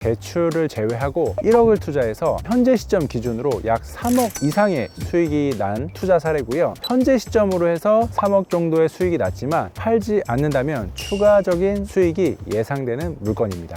대출을 제외하고 1억을 투자해서 현재 시점 기준으로 약 3억 이상의 수익이 난 투자 사례고요. 현재 시점으로 해서 3억 정도의 수익이 났지만 팔지 않는다면 추가적인 수익이 예상되는 물건입니다.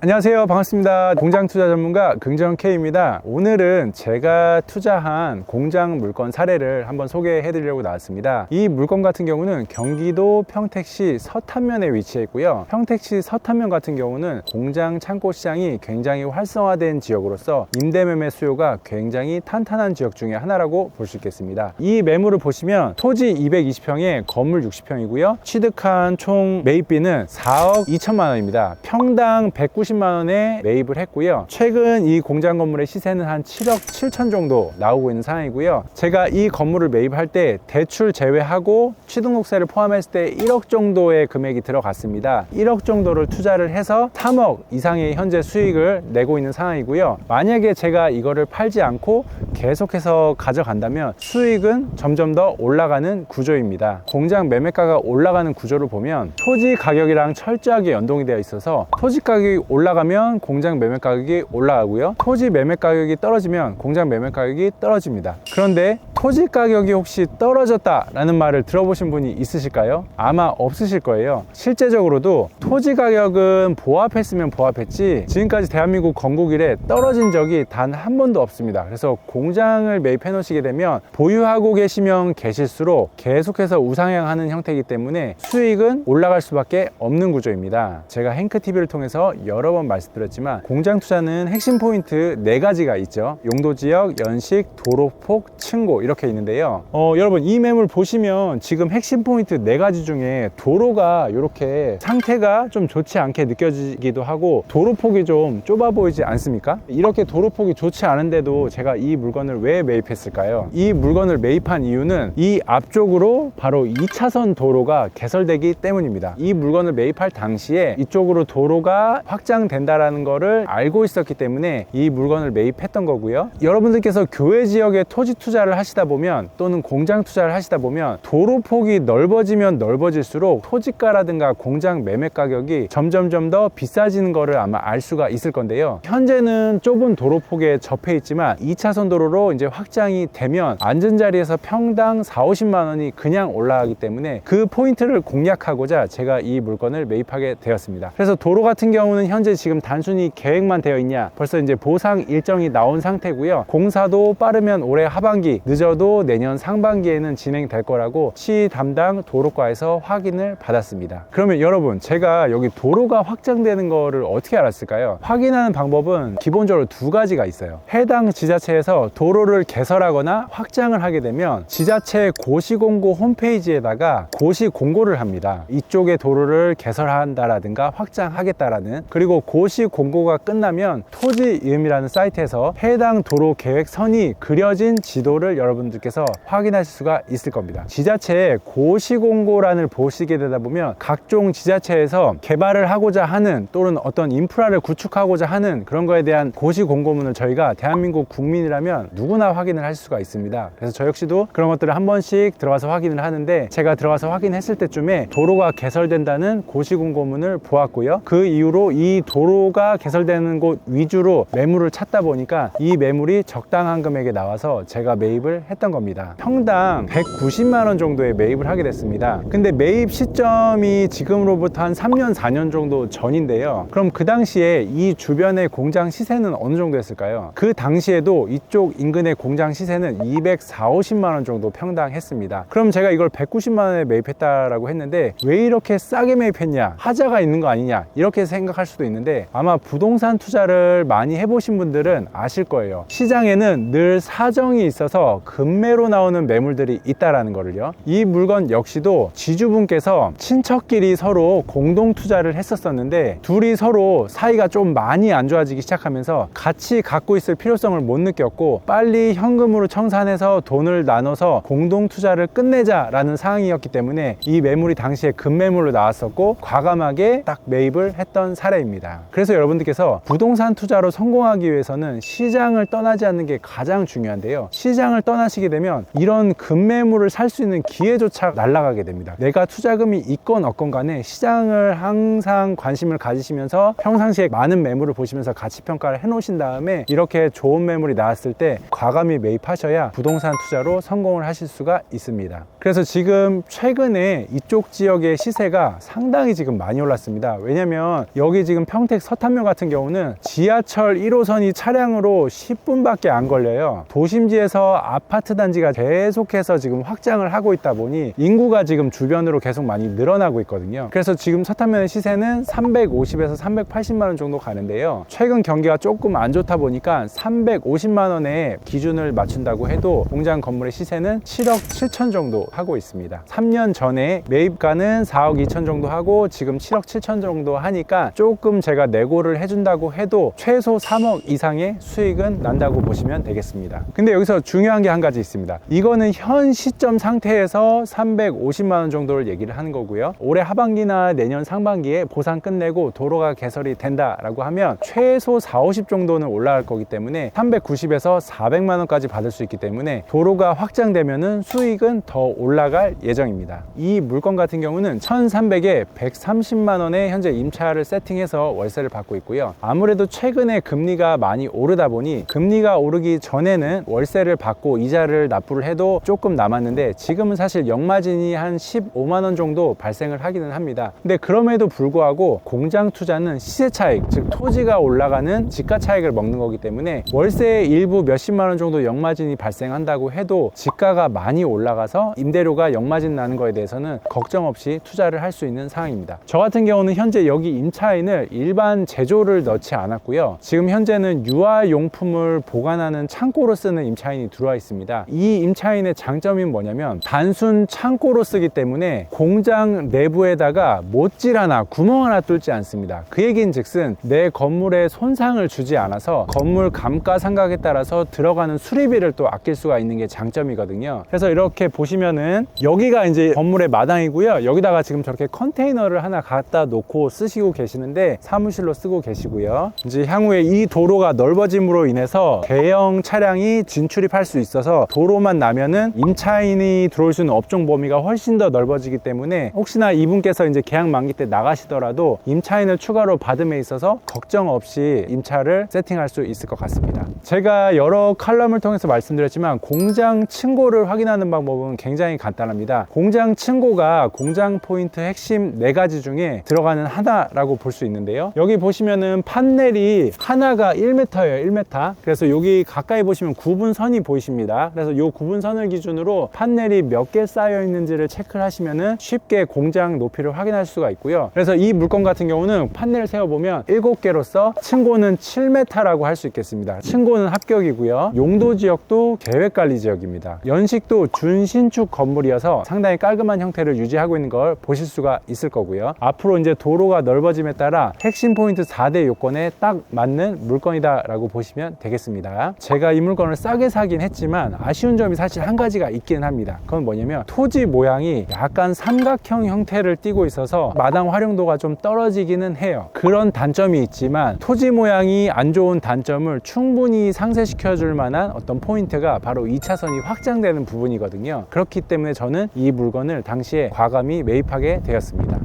안녕하세요, 반갑습니다. 공장 투자 전문가 긍정 K입니다. 오늘은 제가 투자한 공장 물건 사례를 한번 소개해 드리려고 나왔습니다. 이 물건 같은 경우는 경기도 평택시 서탄면에 위치해 있고요. 평택시 서탄면 같은 경우는 공장 창고 시장이 굉장히 활성화된 지역으로서 임대 매매 수요가 굉장히 탄탄한 지역 중에 하나라고 볼 수 있겠습니다. 이 매물을 보시면 토지 220평에 건물 60평이고요. 취득한 총 매입비는 4억 2천만 원입니다. 평당 190만 원에 매입을 했고요. 최근 이 공장 건물의 시세는 한 7억 7천 정도 나오고 있는 상황이고요. 제가 이 건물을 매입할 때 대출 제외하고 취등록세를 포함했을 때 1억 정도의 금액이 들어갔습니다. 1억 정도를 투자를 해서 3억 이상의 현재 수익을 내고 있는 상황이고요. 만약에 제가 이거를 팔지 않고 계속해서 가져간다면 수익은 점점 더 올라가는 구조입니다. 공장 매매가가 올라가는 구조를 보면 토지 가격이랑 철저하게 연동이 되어 있어서 토지 가격이 올라가면 공장 매매 가격이 올라가고요. 토지 매매 가격이 떨어지면 공장 매매 가격이 떨어집니다. 그런데 토지 가격이 혹시 떨어졌다라는 말을 들어보신 분이 있으실까요? 아마 없으실 거예요. 실제적으로도 토지 가격은 보합했으면 보합했지 지금까지 대한민국 건국 이래 떨어진 적이 단 한 번도 없습니다. 그래서 공장을 매입해 놓으시게 되면 보유하고 계시면 계실수록 계속해서 우상향하는 형태이기 때문에 수익은 올라갈 수밖에 없는 구조입니다. 제가 행크TV를 통해서 여러 번 말씀드렸지만 공장 투자는 핵심 포인트 4가지가 있죠. 용도지역, 연식, 도로폭, 층고 이렇게 있는데요. 여러분 이 매물 보시면 지금 핵심 포인트 4가지 중에 도로가 이렇게 상태가 좀 좋지 않게 느껴지기도 하고 도로폭이 좀 좁아 보이지 않습니까? 이렇게 도로폭이 좋지 않은데도 제가 이 물건을 왜 매입했을까요? 이 물건을 매입한 이유는 이 앞쪽으로 바로 2차선 도로가 개설되기 때문입니다. 이 물건을 매입할 당시에 이쪽으로 도로가 확장된다라는 거를 알고 있었기 때문에 이 물건을 매입했던 거고요. 여러분들께서 교외 지역에 토지 투자를 하시다 보면 또는 공장 투자를 하시다 보면 도로폭이 넓어지면 넓어질수록 토지가라든가 공장 매매 가격이 점점점 더 비싸지는 거를 아마 알 수가 있을 건데요. 현재는 좁은 도로폭에 접해 있지만 2차선 도로로 이제 확장이 되면 앉은 자리에서 평당 4, 50만 원이 그냥 올라가기 때문에 그 포인트를 공략하고자 제가 이 물건을 매입하게 되었습니다. 그래서 도로 같은 경우는 현재 지금 단순히 계획만 되어 있냐, 벌써 이제 보상 일정이 나온 상태고요. 공사도 빠르면 올해 하반기, 늦어도 내년 상반기에는 진행될 거라고 시 담당 도로과에서 확인을 받았습니다. 그러면 여러분, 제가 여기 도로가 확장되는 거를 어떻게 알았을까요? 확인하는 방법은 기본적으로 2가지가 있어요. 해당 지자체에서 도로를 개설하거나 확장을 하게 되면 지자체 고시공고 홈페이지에다가 고시공고를 합니다. 이쪽에 도로를 개설한다라든가 확장하겠다라는. 그리고 고시공고가 끝나면 토지이음이라는 사이트에서 해당 도로 계획선이 그려진 지도를 여러분들께서 확인하실 수가 있을 겁니다. 지자체의 고시공고란을 보시게 되다 보면 각종 지자체에서 개발을 하고자 하는 또는 어떤 인프라를 구축하고자 하는 그런 거에 대한 고시공고문을 저희가 대한민국 국민이라면 누구나 확인을 할 수가 있습니다. 그래서 저 역시도 그런 것들을 한 번씩 들어가서 확인을 하는데, 제가 들어가서 확인했을 때쯤에 도로가 개설된다는 고시공고문을 보았고요. 그 이후로 이 도로가 개설되는 곳 위주로 매물을 찾다 보니까 이 매물이 적당한 금액에 나와서 제가 매입을 했던 겁니다. 평당 190만 원 정도에 매입을 하게 됐습니다. 근데 매입 시점이 지금으로부터 한 3년 4년 정도 전인데요. 그럼 그 당시에 이 주변의 공장 시세는 어느 정도 였을까요? 그 당시에도 이쪽 인근의 공장 시세는 240~50만 원 정도 평당 했습니다. 그럼 제가 이걸 190만 원에 매입했다라고 했는데 왜 이렇게 싸게 매입했냐, 하자가 있는 거 아니냐, 이렇게 생각할 수도 있는데, 아마 부동산 투자를 많이 해보신 분들은 아실 거예요. 시장에는 늘 사정이 있어서 급매로 나오는 매물들이 있다라는 거를요. 이 물건 역시도 지주분께서 친척끼리 서로 공동 투자를 했었는데 둘이 서로 사이가 좀 많이 안 좋아지기 시작하면서 같이 갖고 있을 필요성을 못 느꼈고 빨리 현금으로 청산해서 돈을 나눠서 공동 투자를 끝내자라는 상황이었기 때문에 이 매물이 당시에 급매물로 나왔었고 과감하게 딱 매입을 했던 사례입니다. 그래서 여러분들께서 부동산 투자로 성공하기 위해서는 시장을 떠나지 않는 게 가장 중요한데요. 시장을 떠나 판단하시게 되면 이런 급매물을 살 수 있는 기회조차 날아가게 됩니다. 내가 투자금이 있건 없건 간에 시장을 항상 관심을 가지시면서 평상시에 많은 매물을 보시면서 가치평가를 해 놓으신 다음에 이렇게 좋은 매물이 나왔을 때 과감히 매입하셔야 부동산 투자로 성공을 하실 수가 있습니다. 그래서 지금 최근에 이쪽 지역의 시세가 상당히 지금 많이 올랐습니다. 왜냐면 여기 지금 평택 서탄면 같은 경우는 지하철 1호선이 차량으로 10분밖에 안 걸려요. 도심지에서 아파트 단지가 계속해서 지금 확장을 하고 있다 보니 인구가 지금 주변으로 계속 많이 늘어나고 있거든요. 그래서 지금 서탄면의 시세는 350에서 380만 원 정도 가는데요. 최근 경기가 조금 안 좋다 보니까 350만 원에 기준을 맞춘다고 해도 공장 건물의 시세는 7억 7천 정도 하고 있습니다. 3년 전에 매입가는 4억 2천 정도 하고 지금 7억 7천 정도 하니까 조금 제가 내고를 해준다고 해도 최소 3억 이상의 수익은 난다고 보시면 되겠습니다. 근데 여기서 중요한 게 한 가지 있습니다. 이거는 현 시점 상태에서 350만 원 정도를 얘기를 하는 거고요. 올해 하반기나 내년 상반기에 보상 끝내고 도로가 개설이 된다라고 하면 최소 4, 50 정도는 올라갈 거기 때문에 390에서 400만 원까지 받을 수 있기 때문에 도로가 확장되면은 수익은 더 올라갈 예정입니다. 이 물건 같은 경우는 1,300에 130만 원에 현재 임차를 세팅해서 월세를 받고 있고요. 아무래도 최근에 금리가 많이 오르다 보니 금리가 오르기 전에는 월세를 받고 이자를 납부를 해도 조금 남았는데 지금은 사실 역마진이 한 15만 원 정도 발생을 하기는 합니다. 근데 그럼에도 불구하고 공장 투자는 시세 차익, 즉 토지가 올라가는 지가 차익을 먹는 거기 때문에 월세의 일부 몇십만 원 정도 역마진이 발생한다고 해도 지가가 많이 올라가서 임대료가 역마진 나는 거에 대해서는 걱정 없이 투자를 할 수 있는 상황입니다. 저 같은 경우는 현재 여기 임차인을 일반 제조를 넣지 않았고요. 지금 현재는 유아용품을 보관하는 창고로 쓰는 임차인이 들어와 있습니다. 이 임차인의 장점이 뭐냐면 단순 창고로 쓰기 때문에 공장 내부에다가 못질 하나, 구멍 하나 뚫지 않습니다. 그 얘기는 즉슨 내 건물에 손상을 주지 않아서 건물 감가상각에 따라서 들어가는 수리비를 또 아낄 수가 있는 게 장점이거든요. 그래서 이렇게 보시면은 여기가 이제 건물의 마당이고요. 여기다가 지금 저렇게 컨테이너를 하나 갖다 놓고 쓰시고 계시는데 사무실로 쓰고 계시고요. 이제 향후에 이 도로가 넓어짐으로 인해서 대형 차량이 진출입할 수 있어서 도로만 나면은 임차인이 들어올 수 있는 업종 범위가 훨씬 더 넓어지기 때문에 혹시나 이분께서 이제 계약 만기 때 나가시더라도 임차인을 추가로 받음에 있어서 걱정 없이 임차를 세팅할 수 있을 것 같습니다. 제가 여러 칼럼을 통해서 말씀드렸지만 공장 층고를 확인하는 방법은 굉장히 간단합니다. 공장 층고가 공장 포인트 핵심 4가지 중에 들어가는 하나라고 볼 수 있는데요. 여기 보시면은 판넬이 하나가 1m예요. 1m. 그래서 여기 가까이 보시면 구분선이 보이십니다. 그래서 이 구분선을 기준으로 판넬이 몇 개 쌓여 있는지를 체크를 하시면은 쉽게 공장 높이를 확인할 수가 있고요. 그래서 이 물건 같은 경우는 판넬을 세워보면 7개로서 층고는 7m라고 할 수 있겠습니다. 층고는 합격이고요. 용도 지역도 계획관리 지역입니다. 연식도 준신축 건물이어서 상당히 깔끔한 형태를 유지하고 있는 걸 보실 수가 있을 거고요. 앞으로 이제 도로가 넓어짐에 따라 핵심 포인트 4대 요건에 딱 맞는 물건이다 라고 보시면 되겠습니다. 제가 이 물건을 싸게 사긴 했지만 아쉬운 점이 사실 한 가지가 있긴 합니다. 그건 뭐냐면 토지 모양이 약간 삼각형 형태를 띠고 있어서 마당 활용도가 좀 떨어지기는 해요. 그런 단점이 있지만 토지 모양이 안 좋은 단점을 충분히 상쇄시켜 줄 만한 어떤 포인트가 바로 2차선이 확장되는 부분이거든요. 그렇기 때문에 저는 이 물건을 당시에 과감히 매입하게 되었습니다.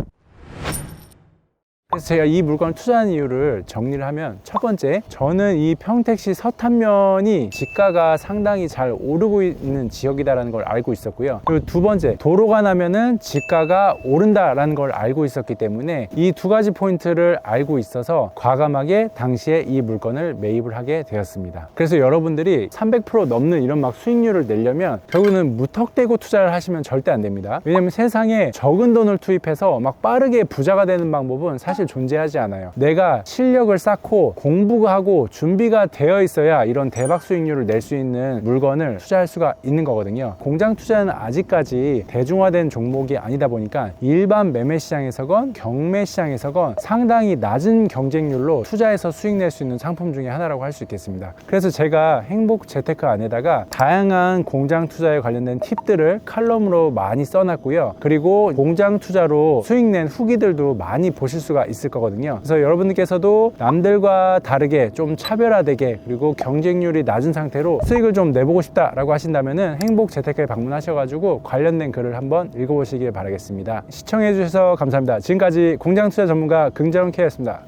그래서 제가 이 물건을 투자한 이유를 정리를 하면 첫 번째, 저는 이 평택시 서탄면이 지가가 상당히 잘 오르고 있는 지역이다라는 걸 알고 있었고요. 그리고 두 번째, 도로가 나면은 지가가 오른다라는 걸 알고 있었기 때문에 이 두 가지 포인트를 알고 있어서 과감하게 당시에 이 물건을 매입을 하게 되었습니다. 그래서 여러분들이 300% 넘는 이런 막 수익률을 내려면 결국은 무턱대고 투자를 하시면 절대 안 됩니다. 왜냐면 세상에 적은 돈을 투입해서 막 빠르게 부자가 되는 방법은 사실 존재하지 않아요. 내가 실력을 쌓고 공부하고 준비가 되어 있어야 이런 대박 수익률을 낼 수 있는 물건을 투자할 수가 있는 거거든요. 공장 투자는 아직까지 대중화된 종목이 아니다 보니까 일반 매매 시장에서건 경매 시장에서건 상당히 낮은 경쟁률로 투자해서 수익 낼 수 있는 상품 중에 하나라고 할 수 있겠습니다. 그래서 제가 행복 재테크 안에다가 다양한 공장 투자에 관련된 팁들을 칼럼으로 많이 써놨고요. 그리고 공장 투자로 수익 낸 후기들도 많이 보실 수가 있습니다. 있을 거거든요. 그래서 여러분들께서도 남들과 다르게 좀 차별화되게 그리고 경쟁률이 낮은 상태로 수익을 좀 내보고 싶다라고 하신다면은 행복 재테크에 방문하셔가지고 관련된 글을 한번 읽어보시길 바라겠습니다. 시청해 주셔서 감사합니다. 지금까지 공장 투자 전문가 긍정 K였습니다.